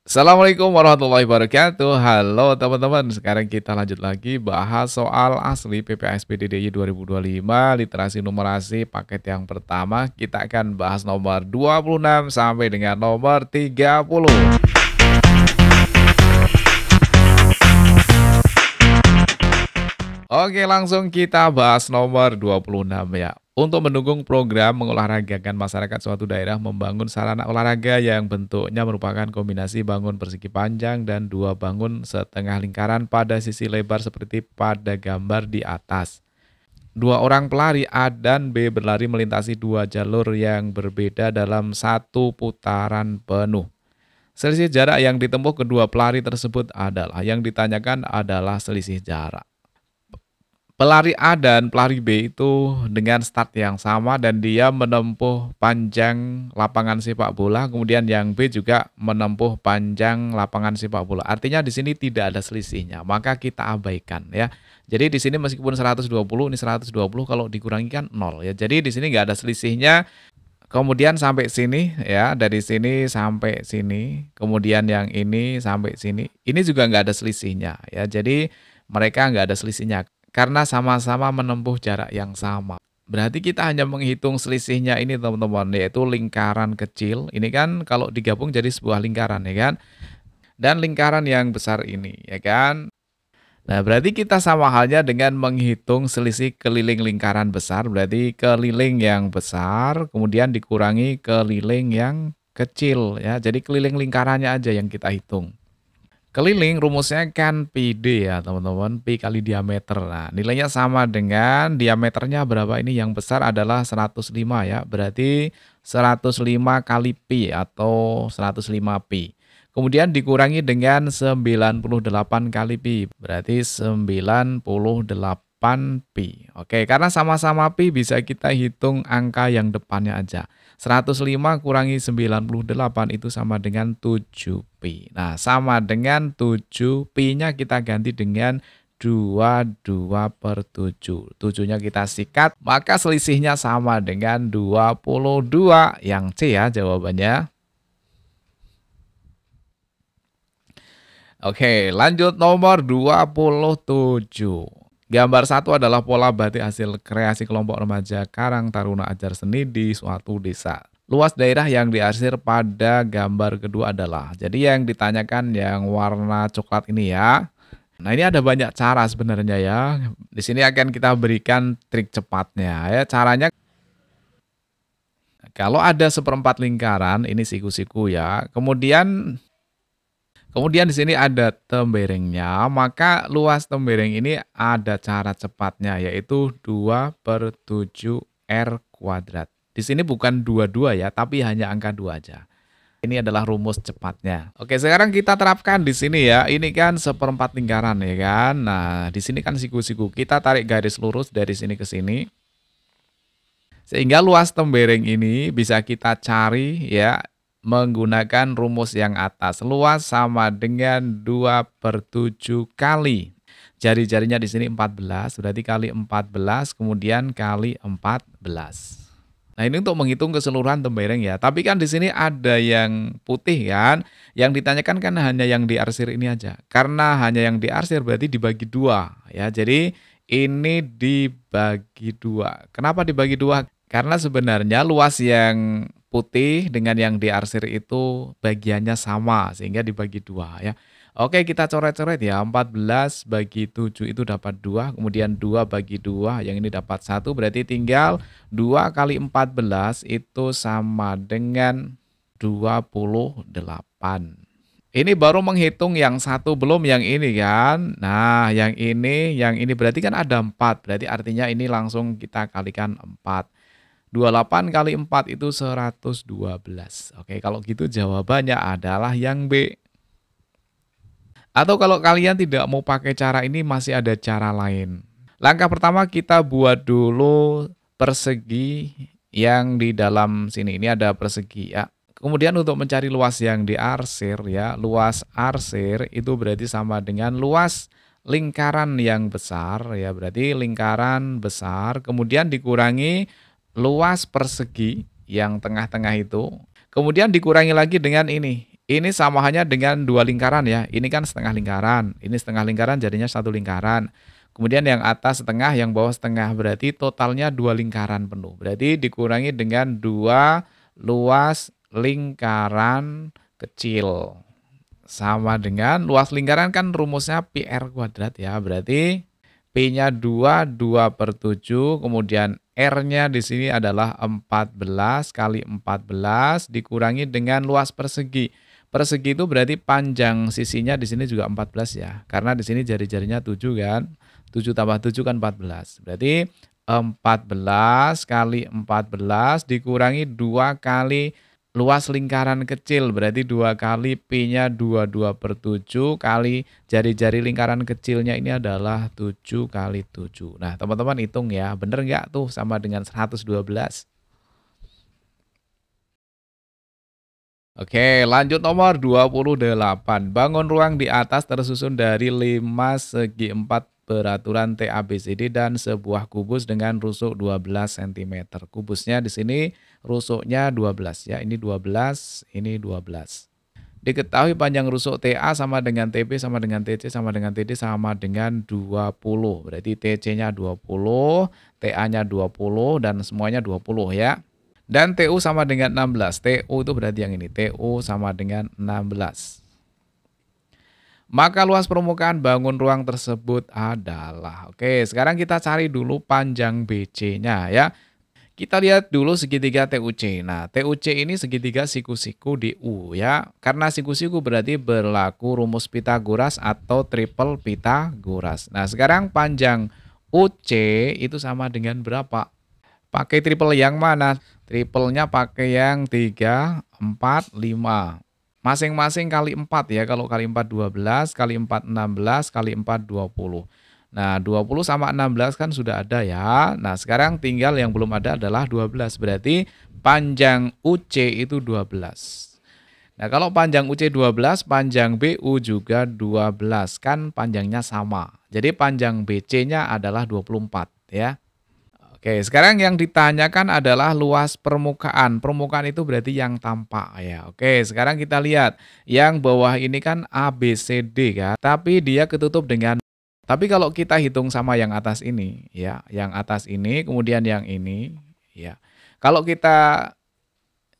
Assalamualaikum warahmatullahi wabarakatuh. Halo teman-teman, sekarang kita lanjut lagi bahas soal asli PPASPDDY 2025 literasi numerasi paket yang pertama. Kita akan bahas nomor 26 sampai dengan nomor 30. Oke, langsung kita bahas nomor 26 ya. Untuk mendukung program mengolahragakan masyarakat suatu daerah membangun sarana olahraga yang bentuknya merupakan kombinasi bangun persegi panjang dan dua bangun setengah lingkaran pada sisi lebar seperti pada gambar di atas. Dua orang pelari A dan B berlari melintasi dua jalur yang berbeda dalam satu putaran penuh. Selisih jarak yang ditempuh kedua pelari tersebut adalah yang ditanyakan adalah selisih jarak. Pelari A dan pelari B itu dengan start yang sama dan dia menempuh panjang lapangan sepak bola, kemudian yang B juga menempuh panjang lapangan sepak bola. Artinya di sini tidak ada selisihnya, maka kita abaikan ya. Jadi di sini meskipun 120, ini 120 kalau dikurangi kan 0 ya. Jadi di sini nggak ada selisihnya. Kemudian sampai sini ya, dari sini sampai sini, kemudian yang ini sampai sini, ini juga nggak ada selisihnya ya. Jadi mereka nggak ada selisihnya karena sama-sama menempuh jarak yang sama. Berarti kita hanya menghitung selisihnya ini teman-teman, yaitu lingkaran kecil. Ini kan kalau digabung jadi sebuah lingkaran ya kan. Dan lingkaran yang besar ini ya kan. Nah, berarti kita sama halnya dengan menghitung selisih keliling lingkaran besar, berarti keliling yang besar kemudian dikurangi keliling yang kecil ya. Jadi keliling lingkarannya aja yang kita hitung. Keliling rumusnya kan PD ya teman-teman, Pi kali diameter. Nah, nilainya sama dengan diameternya berapa ini? Yang besar adalah 105 ya, berarti 105 kali Pi atau 105 Pi. Kemudian dikurangi dengan 98 kali Pi, berarti 98 Pi. Oke, karena sama-sama Pi bisa kita hitung angka yang depannya aja. 105 kurangi 98 itu sama dengan 7 Pi. Nah, sama dengan 7 Pi-nya kita ganti dengan 22/7. 7-nya kita sikat, maka selisihnya sama dengan 22. Yang C ya jawabannya. Oke, lanjut nomor 27. Gambar satu adalah pola batik hasil kreasi kelompok remaja Karang Taruna Ajar Seni di suatu desa. Luas daerah yang diarsir pada gambar kedua adalah, jadi yang ditanyakan yang warna coklat ini ya. Nah, ini ada banyak cara sebenarnya ya. Di sini akan kita berikan trik cepatnya ya. Caranya kalau ada seperempat lingkaran, ini siku-siku ya. Kemudian di sini ada temberengnya, maka luas tembereng ini ada cara cepatnya, yaitu 2/7 R kuadrat. Di sini bukan 22 ya, tapi hanya angka 2 aja. Ini adalah rumus cepatnya. Oke, sekarang kita terapkan di sini ya. Ini kan seperempat lingkaran ya kan. Nah, di sini kan siku-siku. Kita tarik garis lurus dari sini ke sini. Sehingga luas tembereng ini bisa kita cari ya menggunakan rumus yang atas. Luas sama dengan 2/7 kali. Jari-jarinya di sini 14, berarti kali 14, kemudian kali 14. Nah, ini untuk menghitung keseluruhan tembereng ya. Tapi kan di sini ada yang putih kan. Yang ditanyakan kan hanya yang diarsir ini aja. Karena hanya yang diarsir berarti dibagi dua ya. Jadi ini dibagi dua. Kenapa dibagi dua? Karena sebenarnya luas yang putih dengan yang diarsir itu bagiannya sama sehingga dibagi dua ya. Oke, kita coret-coret ya. 14 bagi 7 itu dapat 2, kemudian 2 bagi 2 yang ini dapat 1, berarti tinggal 2 kali 14 itu sama dengan 28. Ini baru menghitung yang satu belum yang ini kan. Nah, yang ini berarti kan ada 4, berarti artinya ini langsung kita kalikan 4. 28 kali 4 itu 112. Oke, kalau gitu jawabannya adalah yang B. Atau kalau kalian tidak mau pakai cara ini, masih ada cara lain. Langkah pertama kita buat dulu persegi yang di dalam sini. Ini ada persegi ya. Kemudian untuk mencari luas yang diarsir ya, luas arsir itu berarti sama dengan luas lingkaran yang besar ya, berarti lingkaran besar kemudian dikurangi luas persegi yang tengah-tengah itu. Kemudian dikurangi lagi dengan ini. Ini samahannya dengan 2 lingkaran ya, ini kan setengah lingkaran, ini setengah lingkaran jadinya 1 lingkaran. Kemudian yang atas setengah, yang bawah setengah, berarti totalnya 2 lingkaran penuh. Berarti dikurangi dengan 2 luas lingkaran kecil. Sama dengan luas lingkaran kan rumusnya pi r kuadrat ya, berarti P-nya 2, 2/7, kemudian R-nya di sini adalah 14 kali 14 dikurangi dengan luas persegi. Persegi itu berarti panjang sisinya di sini juga 14 ya. Karena di sini jari-jarinya 7 kan. 7 tambah 7 kan 14. Berarti 14 kali 14 dikurangi 2 kali luas lingkaran kecil. Berarti 2 kali P-nya 22/7 kali jari-jari lingkaran kecilnya ini adalah 7 kali 7. Nah, teman-teman hitung ya. Bener nggak tuh sama dengan 112? Oke, lanjut nomor 28. Bangun ruang di atas tersusun dari 5 segi 4 beraturan TABCD dan sebuah kubus dengan rusuk 12 cm. Kubusnya di sini rusuknya 12 ya. Ini 12, ini 12. Diketahui panjang rusuk TA sama dengan TB sama dengan TC sama dengan TD sama dengan 20. Berarti TC-nya 20, TA-nya 20 dan semuanya 20 ya. Dan TU sama dengan 16. TU itu berarti yang ini. TU sama dengan 16. Maka luas permukaan bangun ruang tersebut adalah. Oke, sekarang kita cari dulu panjang BC-nya ya. Kita lihat dulu segitiga TUC. Nah, TUC ini segitiga siku-siku di U ya. Karena siku-siku berarti berlaku rumus Pitagoras atau triple Pitagoras. Nah, sekarang panjang UC itu sama dengan berapa? Pakai triple yang mana? Triplenya pakai yang 3, 4, 5. Masing-masing kali 4 ya. Kalau kali 4 12, kali 4 16, kali 4 20. Nah, 20 sama 16 kan sudah ada ya. Nah, sekarang tinggal yang belum ada adalah 12. Berarti panjang UC itu 12. Nah, kalau panjang UC 12, panjang BU juga 12. Kan panjangnya sama. Jadi panjang BC-nya adalah 24 ya. Oke, sekarang yang ditanyakan adalah luas permukaan. Permukaan itu berarti yang tampak ya. Oke, sekarang kita lihat. Yang bawah ini kan ABCD kan, tapi dia ketutup dengan. Tapi kalau kita hitung sama yang atas ini ya, yang atas ini kemudian yang ini ya. Kalau kita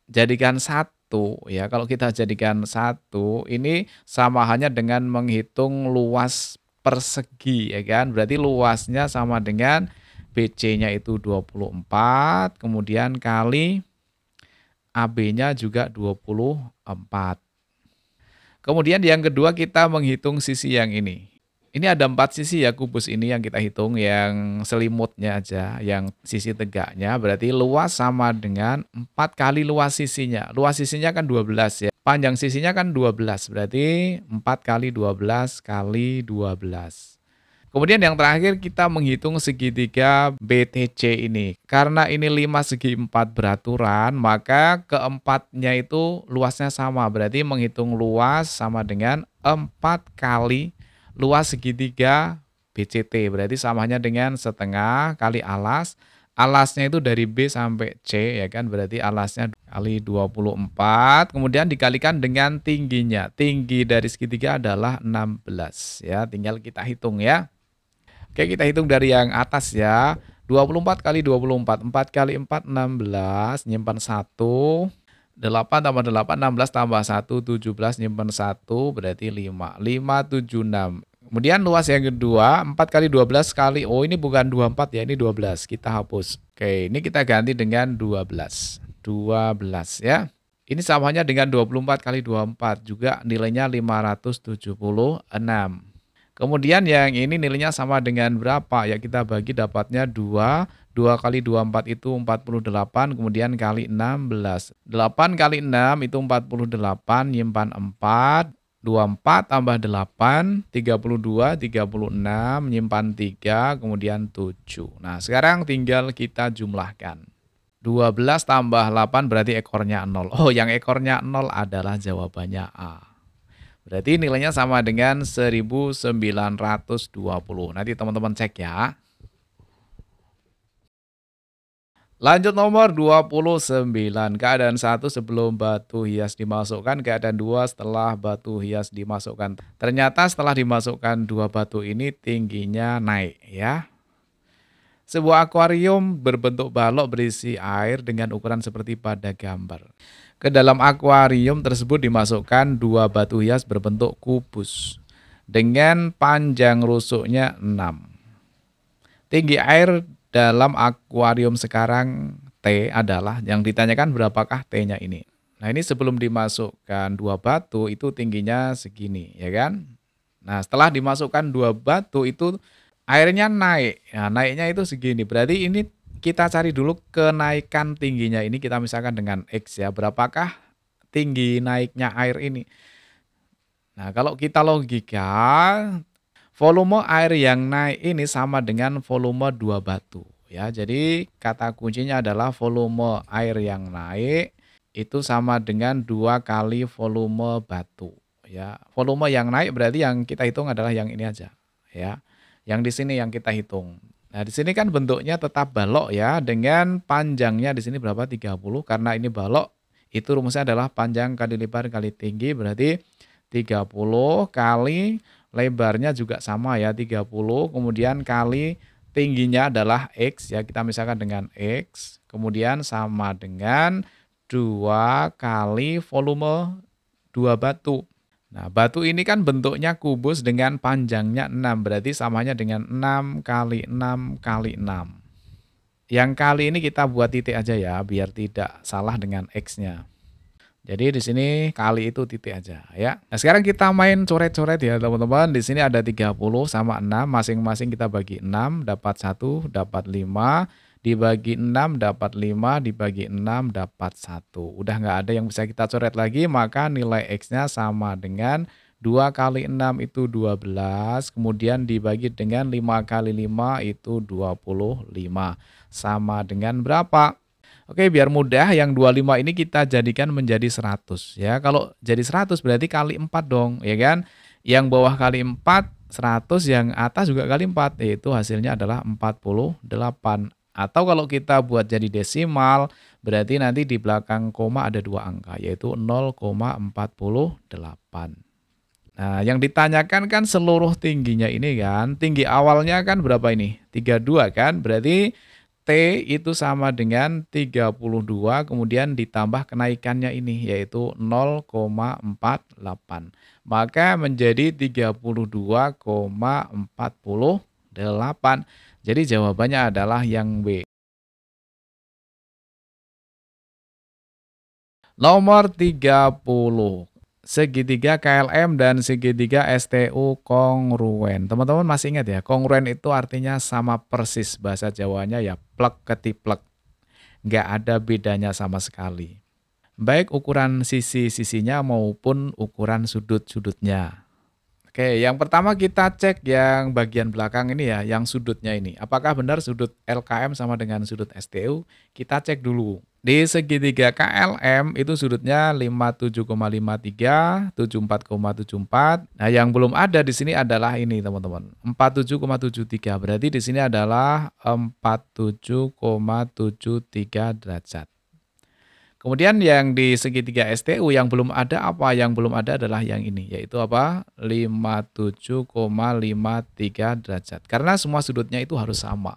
jadikan satu ya, kalau kita jadikan satu ini sama hanya dengan menghitung luas persegi ya kan. Berarti luasnya sama dengan BC-nya itu 24, kemudian kali AB-nya juga 24. Kemudian yang kedua kita menghitung sisi yang ini. Ini ada 4 sisi ya kubus ini yang kita hitung, yang selimutnya aja, yang sisi tegaknya. Berarti luas sama dengan 4 kali luas sisinya. Luas sisinya kan 12 ya. Panjang sisinya kan 12, berarti 4 kali 12 kali 12. Kemudian yang terakhir kita menghitung segitiga BTC ini. Karena ini 5 segi 4 beraturan, maka keempatnya itu luasnya sama. Berarti menghitung luas sama dengan 4 kali luas segitiga BCT. Berarti samanya dengan setengah kali alas. Alasnya itu dari B sampai C ya kan. Berarti alasnya kali 24. Kemudian dikalikan dengan tingginya. Tinggi dari segitiga adalah 16 ya. Tinggal kita hitung ya. Oke, kita hitung dari yang atas ya. 24 kali 24, 4 kali 4, 16, nyimpan 1. 8 tambah 8, 16 tambah 1, 17, nyimpan 1, berarti 5. 5, 7, 6. Kemudian luas yang kedua, 4 kali 12 kali, oh ini bukan 24 ya, ini 12. Kita hapus. Oke, ini kita ganti dengan 12. 12 ya. Ini samanya dengan 24 kali 24, juga nilainya 576. Kemudian yang ini nilainya sama dengan berapa? Ya kita bagi dapatnya 2. 2 kali 24 itu 48, kemudian kali 16. 8 kali 6 itu 48, nyimpan 4. 24 tambah 8, 32, 36, nyimpan 3, kemudian 7. Nah sekarang tinggal kita jumlahkan. 12 tambah 8 berarti ekornya 0. Oh yang ekornya 0 adalah jawabannya A. Berarti nilainya sama dengan 1920. Nanti teman-teman cek ya. Lanjut nomor 29. Keadaan satu sebelum batu hias dimasukkan, keadaan 2 setelah batu hias dimasukkan. Ternyata setelah dimasukkan dua batu ini tingginya naik ya. Sebuah akuarium berbentuk balok berisi air dengan ukuran seperti pada gambar. Ke dalam akuarium tersebut dimasukkan dua batu hias berbentuk kubus dengan panjang rusuknya 6. Tinggi air dalam akuarium sekarang T adalah, yang ditanyakan berapakah T-nya ini. Nah, ini sebelum dimasukkan dua batu itu tingginya segini, ya kan? Nah, setelah dimasukkan dua batu itu airnya naik. Nah, naiknya itu segini. Berarti ini kita cari dulu kenaikan tingginya ini, kita misalkan dengan X ya. Berapakah tinggi naiknya air ini? Nah, kalau kita logika, volume air yang naik ini sama dengan volume dua batu ya. Jadi kata kuncinya adalah volume air yang naik itu sama dengan 2 kali volume batu ya. Volume yang naik berarti yang kita hitung adalah yang ini aja ya. Yang di sini yang kita hitung. Nah, di sini kan bentuknya tetap balok ya, dengan panjangnya di sini berapa? 30, karena ini balok. Itu rumusnya adalah panjang kali lebar kali tinggi, berarti 30 kali lebarnya juga sama ya, 30, kemudian kali tingginya adalah X ya, kita misalkan dengan X, kemudian sama dengan 2 kali volume 2 batu. Nah, batu ini kan bentuknya kubus dengan panjangnya 6, berarti samanya dengan 6 kali 6 kali 6. Yang kali ini kita buat titik aja ya, biar tidak salah dengan X-nya. Jadi di sini kali itu titik aja ya. Nah, sekarang kita main coret-coret ya teman-teman. Di sini ada 30 sama 6, masing-masing kita bagi 6, dapat 1, dapat 5, dibagi 6 dapat 5, dibagi 6 dapat 1. Udah nggak ada yang bisa kita coret lagi, maka nilai X-nya sama dengan 2 kali 6 itu 12, kemudian dibagi dengan 5 kali 5 itu 25. Sama dengan berapa? Oke, biar mudah yang 25 ini kita jadikan menjadi 100 ya. Kalau jadi 100 berarti kali 4 dong, ya kan? Yang bawah kali 4 100, yang atas juga kali 4, yaitu hasilnya adalah 48. Atau kalau kita buat jadi desimal, berarti nanti di belakang koma ada 2 angka, yaitu 0,48. Nah, yang ditanyakan kan seluruh tingginya ini kan. Tinggi awalnya kan berapa ini? 32 kan? Berarti T itu sama dengan 32, kemudian ditambah kenaikannya ini, yaitu 0,48. Maka menjadi 32,48. Jadi jawabannya adalah yang B. Nomor 30. Segitiga KLM dan segitiga STU kongruen. Teman-teman masih ingat ya, kongruen itu artinya sama persis, bahasa Jawanya ya plek ketiplek. Nggak ada bedanya sama sekali. Baik ukuran sisi-sisinya maupun ukuran sudut-sudutnya. Oke, yang pertama kita cek yang bagian belakang ini ya, yang sudutnya ini. Apakah benar sudut LKM sama dengan sudut STU? Kita cek dulu. Di segitiga KLM itu sudutnya 57,53, 74,74. Nah, yang belum ada di sini adalah ini, teman-teman. 47,73. Berarti di sini adalah 47,73 derajat. Kemudian yang di segitiga STU yang belum ada apa? Yang belum ada adalah yang ini, yaitu apa? 57,53 derajat. Karena semua sudutnya itu harus sama.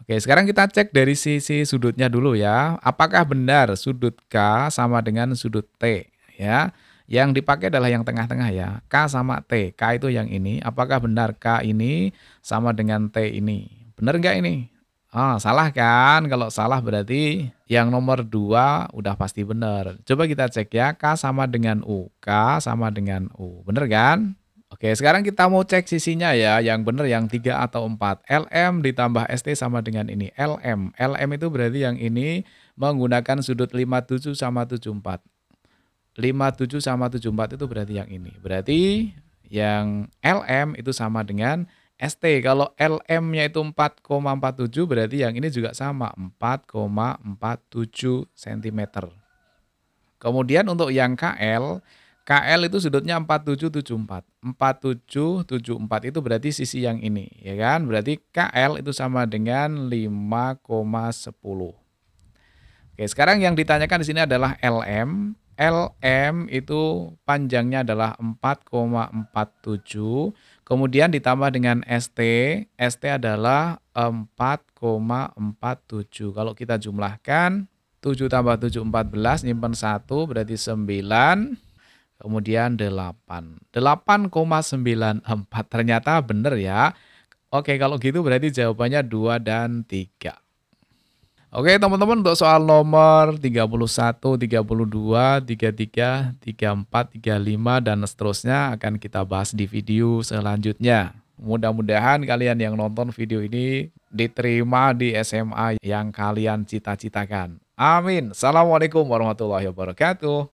Oke, sekarang kita cek dari sisi sudutnya dulu ya. Apakah benar sudut K sama dengan sudut T? Ya, yang dipakai adalah yang tengah-tengah ya. K sama T. K itu yang ini. Apakah benar K ini sama dengan T ini? Benar nggak ini? Oh, salah kan? Kalau salah berarti yang nomor 2 udah pasti benar. Coba kita cek ya, K sama dengan U. K sama dengan U. Bener kan? Oke, sekarang kita mau cek sisinya ya. Yang benar yang 3 atau 4. LM ditambah ST sama dengan ini. LM. LM itu berarti yang ini menggunakan sudut 57 sama 74. 57 sama 74 itu berarti yang ini. Berarti yang LM itu sama dengan ST. Kalau LM-nya itu 4,47 berarti yang ini juga sama 4,47 cm. Kemudian untuk yang KL, KL itu sudutnya 4774. 4774 itu berarti sisi yang ini, ya kan? Berarti KL itu sama dengan 5,10. Oke, sekarang yang ditanyakan di sini adalah LM. LM itu panjangnya adalah 4,47, kemudian ditambah dengan ST. ST adalah 4,47. Kalau kita jumlahkan, 7 tambah 7, 14, nyimpen 1, berarti 9, kemudian 8. 8,94. Ternyata benar ya. Oke, kalau gitu berarti jawabannya 2 dan 3. Oke teman-teman, untuk soal nomor 31, 32, 33, 34, 35, dan seterusnya akan kita bahas di video selanjutnya. Mudah-mudahan kalian yang nonton video ini diterima di SMA yang kalian cita-citakan. Amin. Assalamualaikum warahmatullahi wabarakatuh.